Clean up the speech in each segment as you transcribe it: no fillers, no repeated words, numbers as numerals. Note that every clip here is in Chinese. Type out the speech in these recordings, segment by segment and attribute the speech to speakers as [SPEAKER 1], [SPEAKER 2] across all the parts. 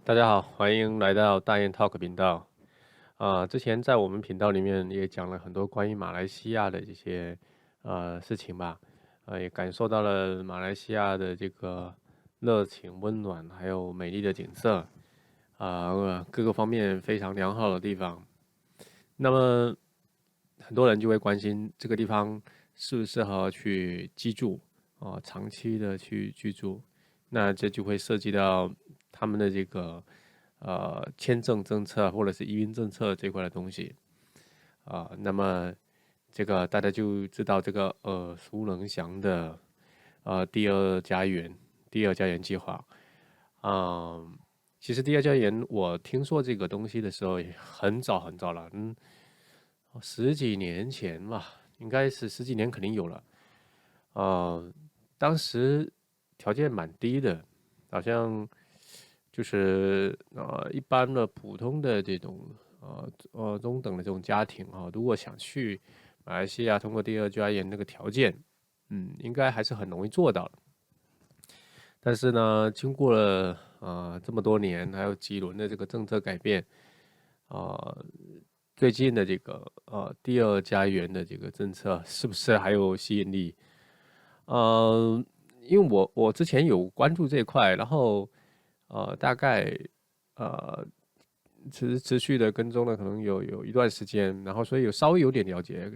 [SPEAKER 1] 大家好，欢迎来到大雁 Talk 频道。之前在我们频道里面也讲了很多关于马来西亚的这些事情吧，也感受到了马来西亚的这个热情、温暖，还有美丽的景色，各个方面非常良好的地方。那么很多人就会关心这个地方适不适合去居住长期的去居住，那这就会涉及到他们的这个签证政策或者是移民政策这块的东西那么这个大家就知道这个耳熟能详的第二家园计划，嗯，其实第二家园我听说这个东西的时候也很早很早了，十几年前吧，应该是十几年肯定有了。呃，当时条件蛮低的，好像就是一般的普通的这种中等的这种家庭如果想去马来西亚通过第二家园那个条件，应该还是很容易做到的。但是呢，经过了这么多年，还有几轮的这个政策改变，呃，最近的这个第二家园的这个政策是不是还有吸引力？呃，因为我之前有关注这一块，然后大概呃持续的跟踪了，可能有一段时间，然后所以稍微有点了解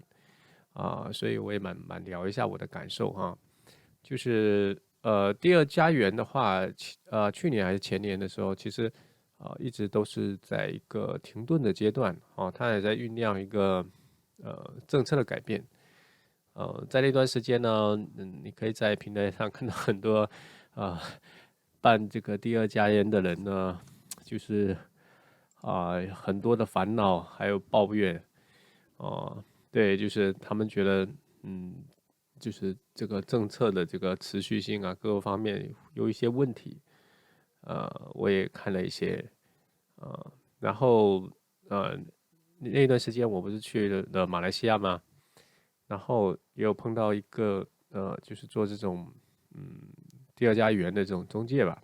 [SPEAKER 1] 所以我也蛮聊一下我的感受哈。就是第二家园的话，去年还是前年的时候，其实一直都是在一个停顿的阶段它也在酝酿一个政策的改变。在那段时间呢，你可以在平台上看到很多呃办这个第二家园的人呢，就是很多的烦恼还有抱怨对，就是他们觉得嗯就是这个政策的这个持续性各个方面有一些问题，我也看了一些，然后那段时间我不是去了马来西亚吗？然后也有碰到一个就是做这种嗯第二家园的这种中介吧，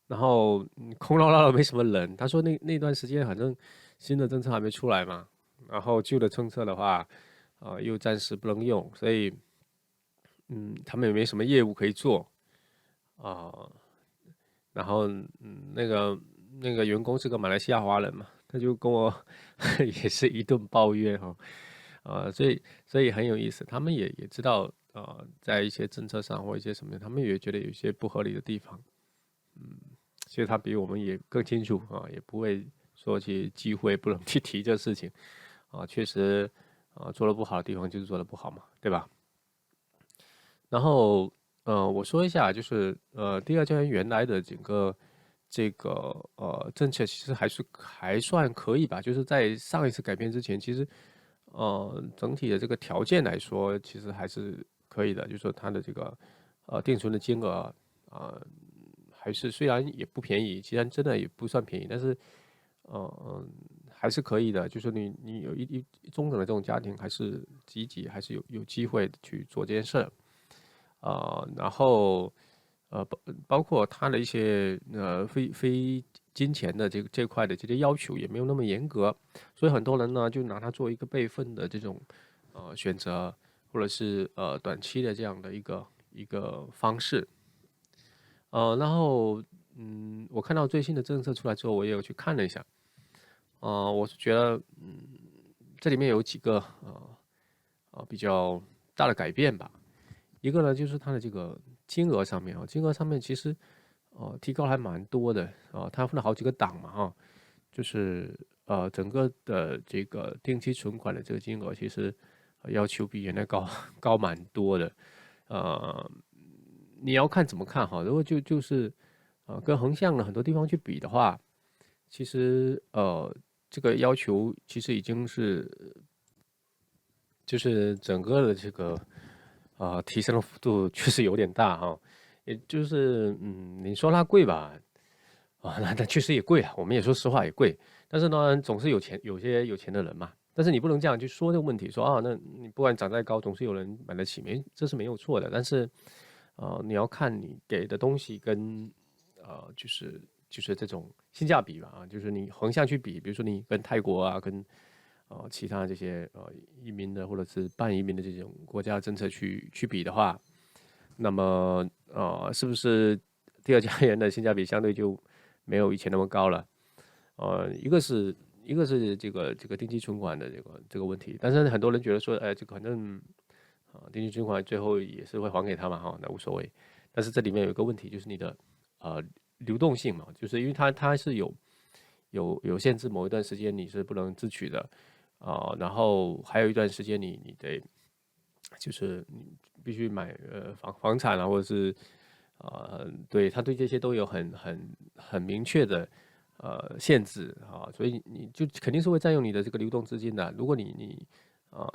[SPEAKER 1] 然后空落落的没什么人，他说那段时间反正新的政策还没出来嘛，然后旧的政策的话又暂时不能用，所以他们也没什么业务可以做啊、然后那个员工是个马来西亚华人嘛，他就跟我也是一顿抱怨所以很有意思，他们也知道在一些政策上或一些什么，他们也觉得有一些不合理的地方，其实他比我们也更清楚也不会说去忌讳不能去提这事情确实做的不好的地方就是做的不好嘛，对吧？然后我说一下，就是第二家园原来的整个这个政策其实还算可以吧，就是在上一次改变之前，其实整体的这个条件来说，其实还是可以的，就是说它的这个定存的金额还是虽然也不便宜，其实真的也不算便宜，但是还是可以的，就是你有一中等的这种家庭，还是积极，还是有机会去做这件事儿。然后包括他的一些非金钱的这块的这些要求也没有那么严格，所以很多人呢就拿它做一个备份的这种选择，或者是短期的这样的一个方式。然后我看到最新的政策出来之后，我也有去看了一下，我是觉得这里面有几个比较大的改变吧。一个呢，就是它的这个金额上面金额上面其实提高还蛮多的它分了好几个档嘛就是整个的这个定期存款的这个金额其实要求比原来高高蛮多的，呃，你要看怎么看哈，如果就是跟横向的很多地方去比的话，其实这个要求其实已经是就是整个的这个提升的幅度确实有点大也就是你说它贵吧，那确实也贵啊，我们也说实话也贵，但是呢，总是有些有钱的人嘛，但是你不能这样去说这个问题，说那你不管长再高，总是有人买得起，这是没有错的，但是你要看你给的东西跟就是就是这种性价比吧就是你横向去比，比如说你跟泰国啊，跟其他这些移民的或者是半移民的这种国家政策去比的话，那么是不是第二家园的性价比相对就没有以前那么高了？一个是这个定期存款的这个问题，但是很多人觉得说，哎，这个反正定期存款最后也是会还给他嘛，哈，那无所谓。但是这里面有一个问题，就是你的呃流动性嘛，就是因为它是有限制，某一段时间你是不能自取的然后还有一段时间你得就是你必须买房产啊，或者是对他对这些都有很明确的限制所以你就肯定是会占用你的这个流动资金的。如果你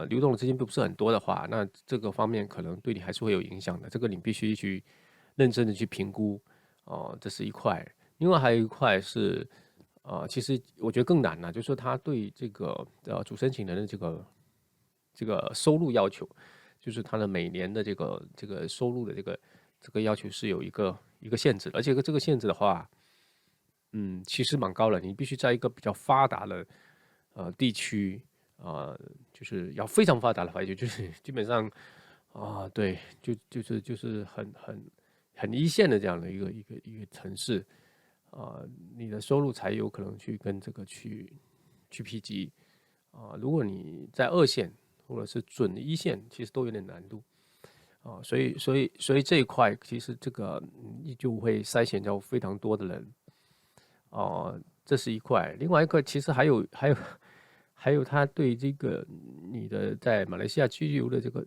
[SPEAKER 1] 流动的资金不是很多的话，那这个方面可能对你还是会有影响的。这个你必须去认真的去评估这是一块。另外还有一块是其实我觉得更难了，就是说他对这个主申请人的这个收入要求，就是他的每年的这个收入的这个要求是有一个限制的，而且这个限制的话，其实蛮高的，你必须在一个比较发达的地区就是要非常发达的话，就是基本上对，就是很一线的这样的一个城市你的收入才有可能去跟这个去匹敌如果你在二线或者是准一线，其实都有点难度所以这一块其实这个你就会筛选掉非常多的人这是一块。另外一个其实还有他对这个你的在马来西亚居住的这个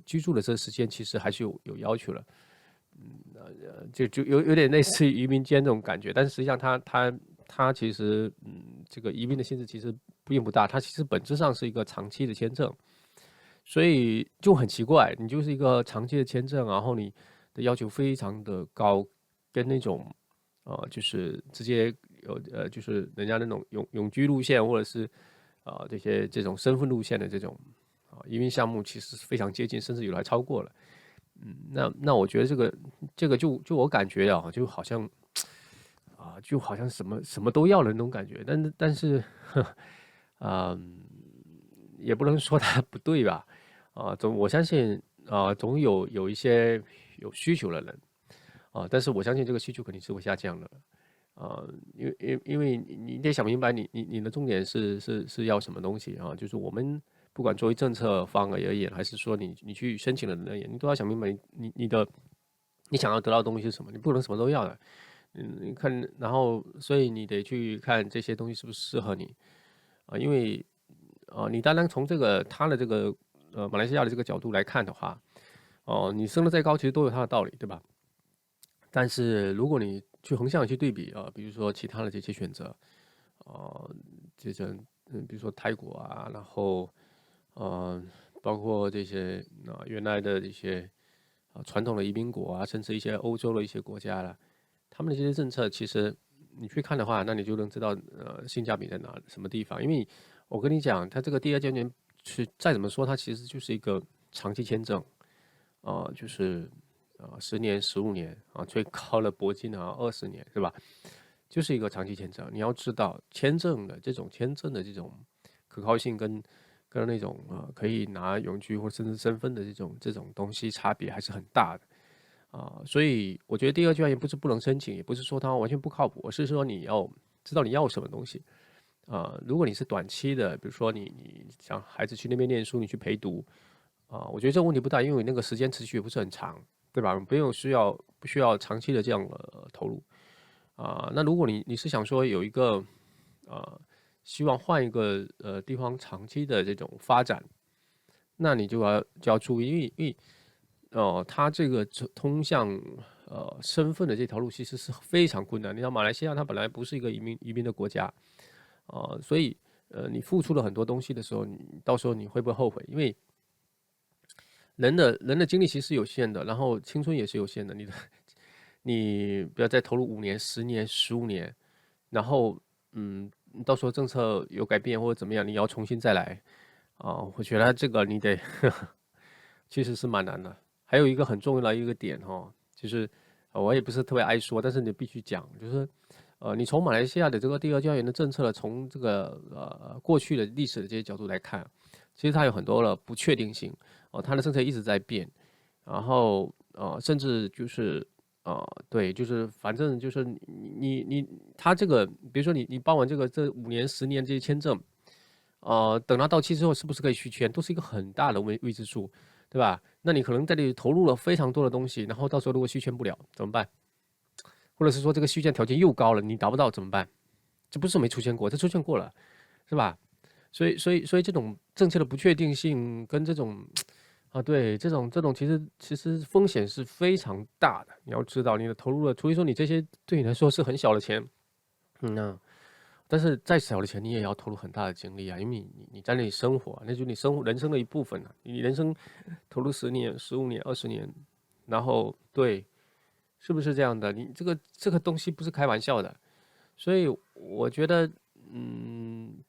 [SPEAKER 1] 时间，其实还是有要求了。就有点类似于移民监这种感觉，但是实际上它其实这个移民的性质其实并不大，它其实本质上是一个长期的签证，所以就很奇怪，你就是一个长期的签证，然后你的要求非常的高，跟那种就是直接就是人家那种永居路线或者是这种身份路线的这种移民项目，其实是非常接近，甚至有的还超过了。那我觉得这个就我感觉就好像什么都要的那种感觉，但是也不能说它不对吧？我相信总有一些有需求的人但是我相信这个需求肯定是会下降的。因为你得想明白你的重点是要什么东西就是我们不管作为政策方而言，还是说你去申请的人而言，你都要想明白你想要得到的东西是什么，你不能什么都要的。你看，然后所以你得去看这些东西是不是适合你因为你单单从他的这个马来西亚的这个角度来看的话，你升得再高，其实都有它的道理，对吧？但是如果你去横向去对比比如说其他的这些选择，呃，这种比如说泰国然后呃，包括这些原来的一些传统的移民国甚至一些欧洲的一些国家了，他们的这些政策，其实你去看的话，那你就能知道性价比在什么地方。因为我跟你讲，它这个第二阶段是再怎么说，它其实就是一个长期签证就是10年、15年最高的铂金20年，是吧？就是一个长期签证。你要知道，签证的这种可靠性跟那种可以拿永居或甚至身份的这种东西差别还是很大的所以我觉得第二阶段也不是不能申请，也不是说它完全不靠谱，而是说你要知道你要什么东西如果你是短期的，比如说你想孩子去那边念书，你去陪读我觉得这个问题不大，因为那个时间持续也不是很长，对吧？不需要长期的这样投入那如果你是想说有一个希望换一个地方长期的这种发展，那你就要注意，因为它这个通向身份的这条路其实是非常困难。你像马来西亚，它本来不是一个移民的国家所以你付出了很多东西的时候，你到时候你会不会后悔？因为人的精力其实有限的，然后青春也是有限的。你不要再投入5年、10年、15年，然后到时候政策有改变或者怎么样，你要重新再来我觉得这个你得其实是蛮难的。还有一个很重要的一个点就是我也不是特别爱说，但是你必须讲，就是你从马来西亚的这个第二教研的政策，从这个过去的历史的这些角度来看，其实它有很多的不确定性它的政策一直在变，然后甚至就是对，就是反正就是他这个，比如说你办完这5年、10年这些签证，等它到期之后，是不是可以续签，都是一个很大的未知数，对吧？那你可能在这里投入了非常多的东西，然后到时候如果续签不了怎么办？或者是说这个续签条件又高了，你达不到怎么办？这不是没出现过，这出现过了，是吧？所以这种政策的不确定性跟这种对，这种其实风险是非常大的。你要知道，你的投入了，除非说你这些对你来说是很小的钱，但是再小的钱你也要投入很大的精力啊，因为你在那里生活，那就是你人生的一部分啊。你人生投入10年、15年、20年，然后对，是不是这样的？你这个东西不是开玩笑的。所以我觉得，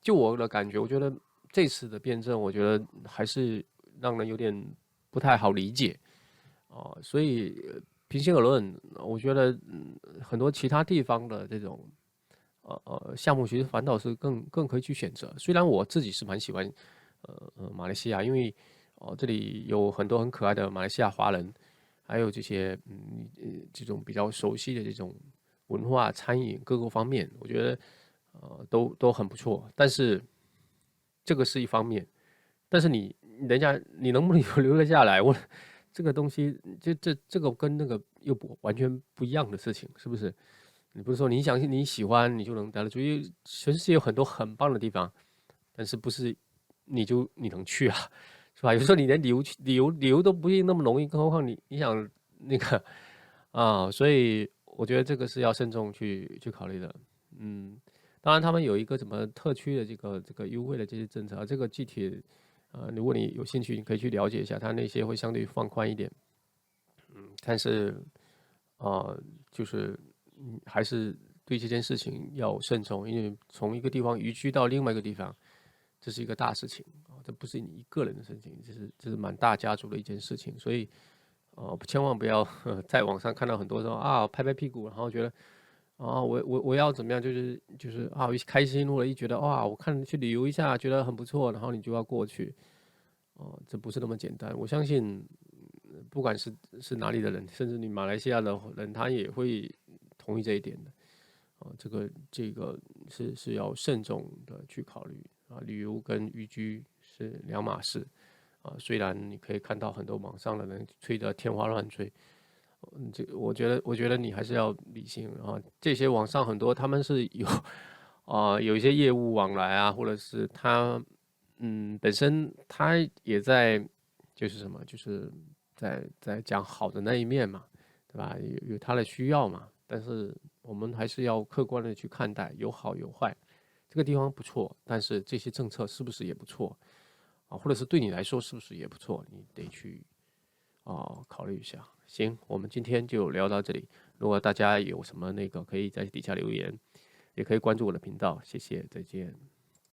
[SPEAKER 1] 就我的感觉，我觉得这次的辩证，我觉得还是让人有点不太好理解所以平心而论，我觉得很多其他地方的这种项目，其实反倒是更可以去选择。虽然我自己是蛮喜欢马来西亚，因为这里有很多很可爱的马来西亚华人，还有这些这种比较熟悉的这种文化、餐饮各个方面，我觉得都很不错。但是这个是一方面，但是你能不能留得下来？这个东西，这个跟那个又完全不一样的事情，是不是？你不是说你喜欢你就能得了，因为全世界有很多很棒的地方，但是不是你能去啊，是吧？有时候你连旅游都不一定那么容易，更何况你想那个所以我觉得这个是要慎重去考虑的。嗯，当然他们有一个什么特区的这个优惠的这些政策这个具体如果你有兴趣，你可以去了解一下，它那些会相对放宽一点。但是呃，就是还是对这件事情要慎重，因为从一个地方移居到另外一个地方，这是一个大事情这不是你一个人的事情，这是蛮大家族的一件事情，所以千万不要在网上看到很多说拍拍屁股，然后觉得我要怎么样，就是一开心，或者一觉得我看去旅游一下，觉得很不错，然后你就要过去这不是那么简单。我相信，不管是哪里的人，甚至你马来西亚的人，他也会同意这一点的。这个是要慎重的去考虑旅游跟移居是两码事虽然你可以看到很多网上的人吹得天花乱坠，我觉得你还是要理性这些网上很多他们是有一些业务往来或者是他本身他也在就是什么，就是在讲好的那一面嘛，对吧？有他的需要嘛，但是我们还是要客观的去看待，有好有坏。这个地方不错，但是这些政策是不是也不错或者是对你来说是不是也不错？你得去考虑一下。行，我们今天就聊到这里。如果大家有什么那个，可以在底下留言，也可以关注我的频道。谢谢，再见。